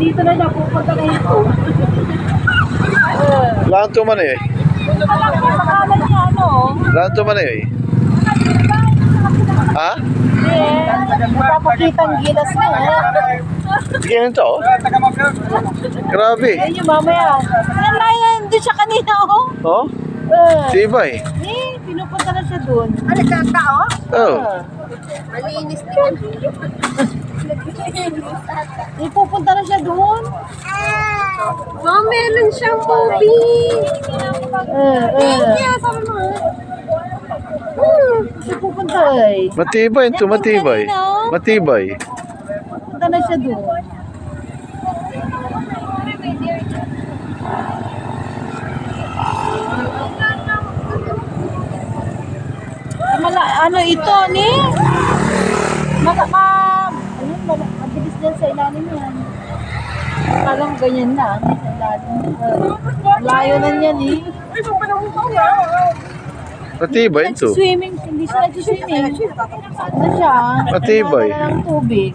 dito na siya pupunta dito. Lahat to man eh. Sakalan niya ano? Lahat to man eh. Ha? Napapakita ang gilas niya. Ganyan to? Grabe. Ayun yung mamaya. Yan lang yan. Doon siya kanina oh. Oh? Tibay. Pinupunta na siya doon. Ano ka tao? Oh. Malinis din. Pupunta na siya doon. Mom, meron siyang movie. Kaya sabi mo. Pupunta eh. Matibay ito, matibay. Matibay. Pupunta na siya doon. Ano ito ni? Mabilis din sa ilalim yan. Parang ganyan lang. Sa ilalim. Layo na yan eh. Matibay ito. Swimming, hindi siya nag-swimming. Ano siya? Matibay. Nawawala ng tubig.